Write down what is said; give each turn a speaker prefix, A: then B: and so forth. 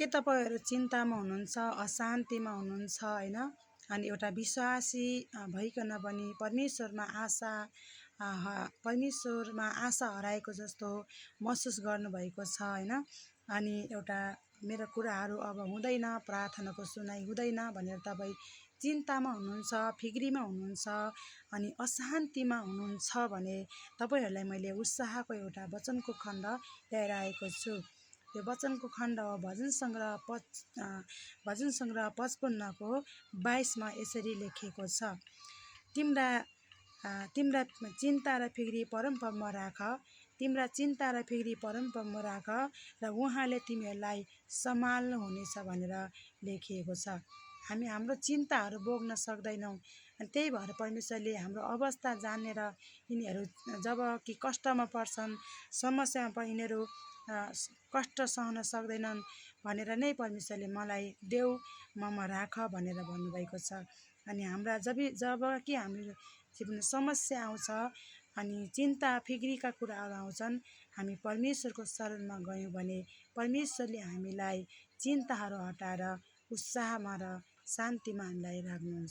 A: के तपाईँहरू चिन्तामा हुनुहुन्छ, अशान्तिमा हुनुहुन्छ होइन? अनि एउटा विश्वासी भइकन पनि परमेश्वरमा आशा हराएको जस्तो महसुस गर्नुभएको छ होइन? अनि एउटा मेरो कुराहरू अब हुँदैन, प्रार्थनाको सुनाइ हुँदैन भनेर तपाईँ चिन्तामा हुनुहुन्छ, फिक्रीमा हुनुहुन्छ अनि अशान्तिमा हुनुहुन्छ भने तपाईँहरूलाई मैले उत्साहको एउटा वचनको खण्ड ल्याएर आएको छु। यो वचनको खण्ड हो भजन सङ्ग्रह 55 को 22 यसरी लेखिएको छ। तिम्रा चिन्ता र फिक्री परमप्रभुमा राख, तिम्रा चिन्ता र फिक्री परमप्रभुमा राख र उहाँले तिमीहरूलाई सम्हाल्नुहुनेछ भनेर लेखिएको छ। हामी हाम्रो चिन्ताहरू बोक्न सक्दैनौँ अनि त्यही भएर परमेश्वरले हाम्रो अवस्था जानेर यिनीहरू जब कि कष्टमा पर्छन्, समस्यामा पर्छ, यिनीहरू कष्ट सहन सक्दैनन् भनेर नै परमेश्वरले मलाई देऊ, ममा राख भनेर भन्नुभएको छ। अनि हाम्रा जब कि हाम्रो जीवनमा समस्या आउँछ अनि चिन्ता फिक्रीका कुराहरू आउँछन्, हामी परमेश्वरको शरणमा गयौँ भने परमेश्वरले हामीलाई चिन्ताहरू हटाएर उत्साहमा र शान्तिमा हामीलाई राख्नुहुन्छ।